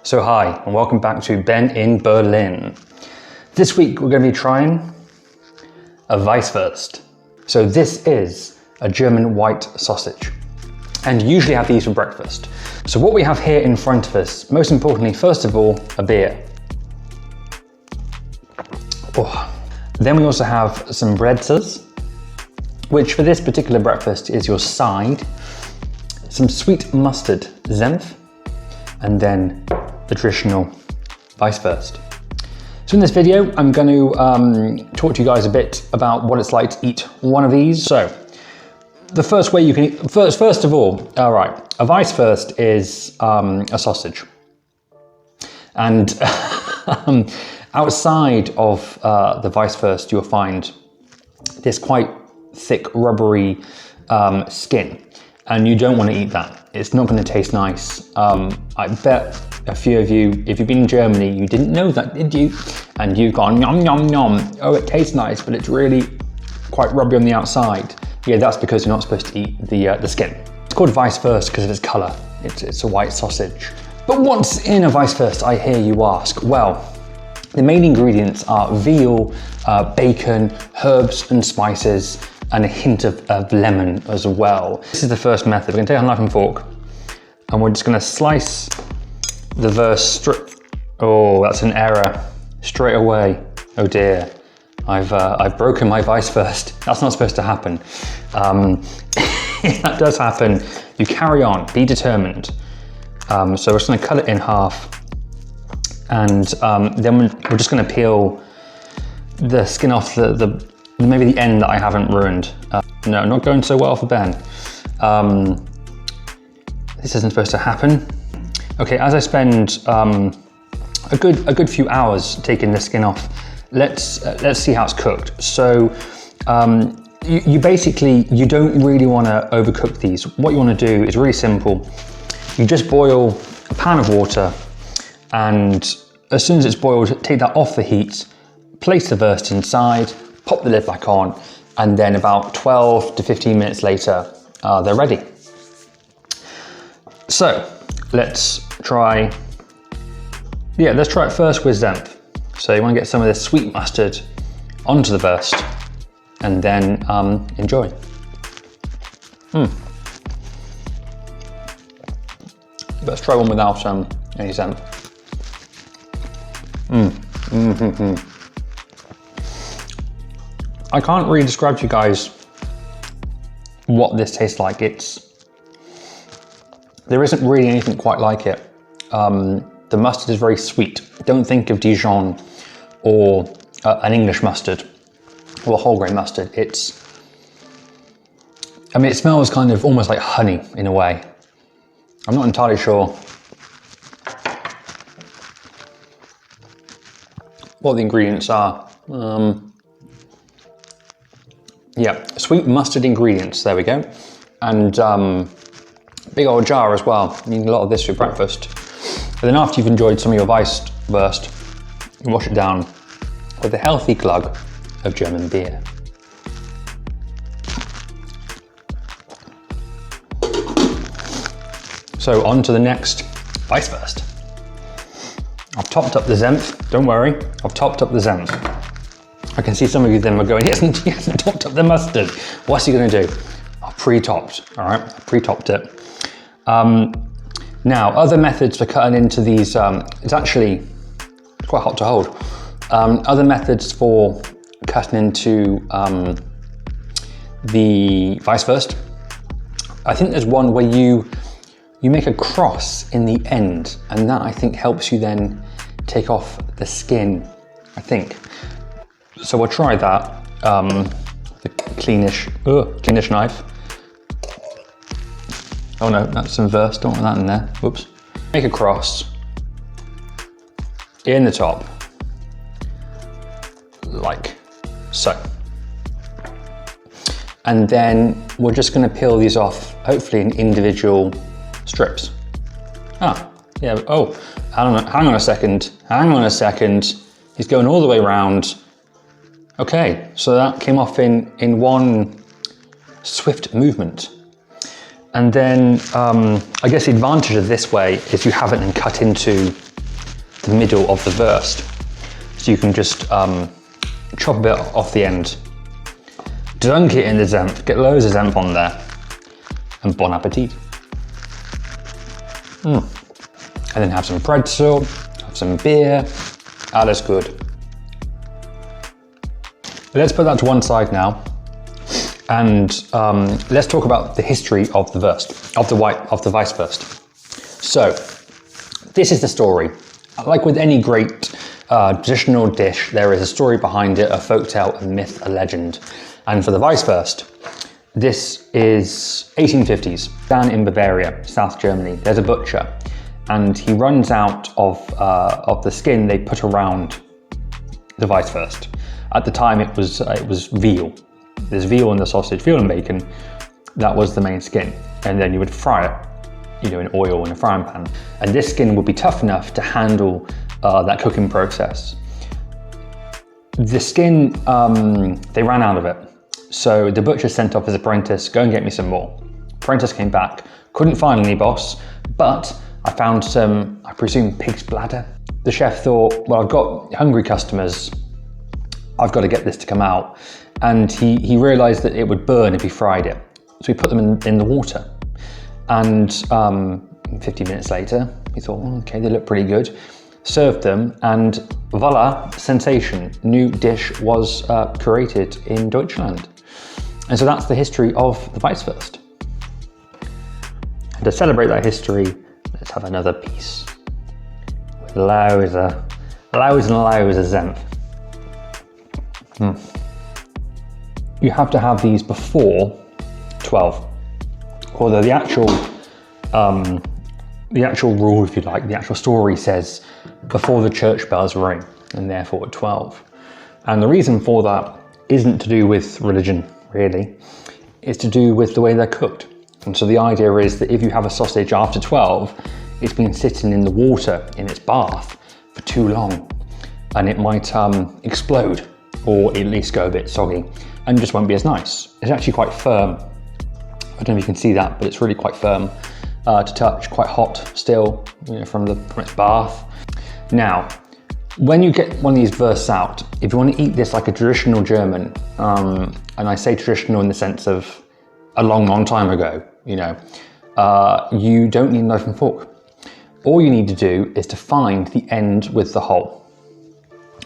So hi, and welcome back to Ben in Berlin. This week we're going to be trying a Weisswurst. So this is a German white sausage, and you usually have these for breakfast. So what we have here in front of us, most importantly, first of all, a beer. Oh. Then we also have some Pretzels, which for this particular breakfast is your side, some sweet mustard Senf, and then the traditional Weisswurst. So in this video, I'm going to talk to you guys a bit about what it's like to eat one of these. So the first way you can eat, first of all, a Weisswurst is a sausage. And outside of the Weisswurst, you'll find this quite thick, rubbery skin. And you don't want to eat that. It's not going to taste nice. I bet a few of you, if you've been in Germany, you didn't know that, did you? And you've gone, nom, nom, nom. Oh, it tastes nice, but it's really quite rubbery on the outside. Yeah, that's because you're not supposed to eat the skin. It's called Weisswurst because of its colour. It's a white sausage. But what's in a Weisswurst, I hear you ask? Well, the main ingredients are veal, bacon, herbs and spices, and a hint of lemon as well. This is the first method. We're going to take a knife and fork, and we're just going to slice the wurst Oh, that's an error. Straight away. Oh dear. I've broken my Weisswurst. That's not supposed to happen. If that does happen, you carry on. Be determined. So we're just going to cut it in half, and then we're just going to peel the skin off maybe the end that I haven't ruined. No, not going so well for Ben. This isn't supposed to happen. Okay, as I spend a good few hours taking the skin off, let's see how it's cooked. So you basically, you don't really want to overcook these. What you want to do is really simple. You just boil a pan of water, and as soon as it's boiled, take that off the heat, place the wurst inside, pop the lid back on, and then about 12 to 15 minutes later, they're ready. So let's try it first with Senf. So you want to get some of this sweet mustard onto the wurst, and then enjoy. Let's try one without any Senf. I can't really describe to you guys what this tastes like. There isn't really anything quite like it. The mustard is very sweet. Don't think of Dijon or an English mustard or a whole grain mustard. It smells kind of almost like honey in a way. I'm not entirely sure what the ingredients are. Yeah, sweet mustard ingredients, there we go. And big old jar as well. You need a lot of this for breakfast. And then after you've enjoyed some of your Weisswurst, you wash it down with a healthy glug of German beer. So on to the next Weisswurst. I've topped up the Senf, don't worry, I've topped up the Senf. I can see some of you then are going, he hasn't topped up the mustard. What's he gonna do? I've pre-topped, all right, I pre-topped it. Now, other methods for cutting into these, it's actually quite hot to hold. Other methods for cutting into the Weisswurst, I think there's one where you make a cross in the end, and that I think helps you then take off the skin, I think. So we'll try that, the cleanish knife. Oh no, that's some wurst, don't want that in there, whoops. Make a cross in the top, like so. And then we're just gonna peel these off, hopefully in individual strips. Yeah, oh, hang on a second. He's going all the way around. Okay, so that came off in one swift movement. And then I guess the advantage of this way is you have it then cut into the middle of the wurst. So you can just chop a bit off the end, dunk it in the Senf, get loads of Senf on there, and bon appetit. And then have some Pretzel, have some beer, alles good. Let's put that to one side now, and let's talk about the history of the Wurst, of the Weisswurst. So, this is the story. Like with any great traditional dish, there is a story behind it, a folktale, a myth, a legend. And for the Weisswurst, this is 1850s, down in Bavaria, South Germany. There's a butcher, and he runs out of the skin they put around the Weisswurst. At the time, it was veal. There's veal in the sausage, veal and bacon. That was the main skin, and then you would fry it, in oil in a frying pan. And this skin would be tough enough to handle that cooking process. The skin, they ran out of it. So the butcher sent off his apprentice, go and get me some more. Apprentice came back, couldn't find any, boss, but I found some, I presume, pig's bladder. The chef thought, well, I've got hungry customers, I've got to get this to come out. And he realized that it would burn if he fried it. So he put them in the water. And 50 minutes later, he thought, okay, they look pretty good. Served them, and voila, sensation. New dish was created in Deutschland. And so that's the history of the Weisswurst. And to celebrate that history, let's have another piece with loads and loads of Senf. You have to have these before 12. Although the actual rule, if you like, the actual story says before the church bells ring, and therefore at 12. And the reason for that isn't to do with religion, really. It's to do with the way they're cooked. And so the idea is that if you have a sausage after 12, it's been sitting in the water in its bath for too long, and it might explode, or at least go a bit soggy, and just won't be as nice. It's actually quite firm. I don't know if you can see that, but it's really quite firm to touch, quite hot still, from its bath. Now, when you get one of these wursts out, if you want to eat this like a traditional German, and I say traditional in the sense of a long, long time ago, you don't need a knife and fork. All you need to do is to find the end with the hole,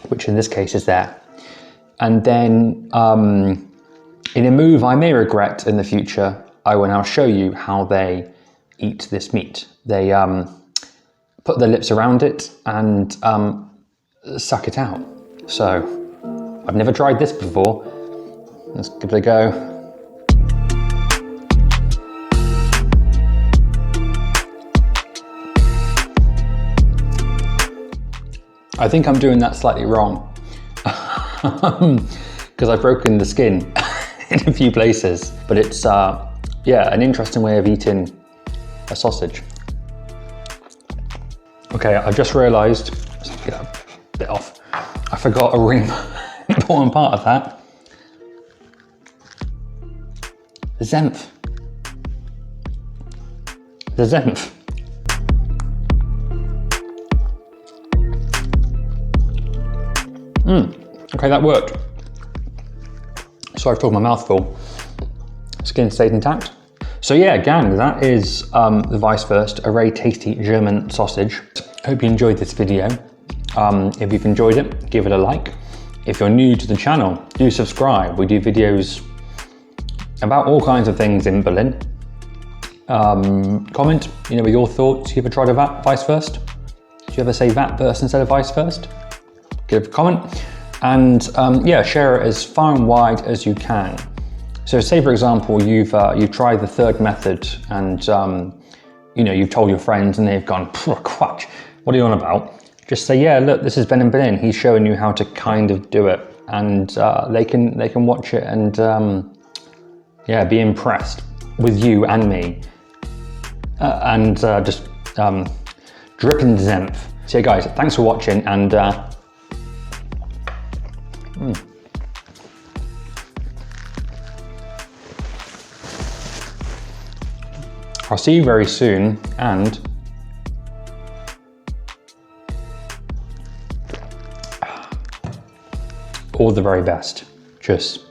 which in this case is there. And then, in a move I may regret in the future, I will now show you how they eat this meat. They put their lips around it and suck it out. So, I've never tried this before. Let's give it a go. I think I'm doing that slightly wrong because I've broken the skin in a few places, but it's an interesting way of eating a sausage. Okay, I just realised, let's get a bit off, I forgot a really important part of that. The Senf. The Senf. Okay, that worked. Sorry for talking my mouth full. Skin stayed intact. So yeah, gang, that is the Weisswurst, a very tasty German sausage. Hope you enjoyed this video. If you've enjoyed it, give it a like. If you're new to the channel, do subscribe. We do videos about all kinds of things in Berlin. Comment, with your thoughts. You ever tried a Weisswurst? Did you ever say Weisswurst instead of Weisswurst? Give a comment, and share it as far and wide as you can. So say for example you've tried the third method, and you've told your friends and they've gone, "Quatsch, what are you on about?" Just say, yeah, look, this is Ben in Berlin. He's showing you how to kind of do it, and they can watch it and be impressed with you and me, and just dripping Senf. So yeah, guys, thanks for watching, and I'll see you very soon, and All the very best. Cheers.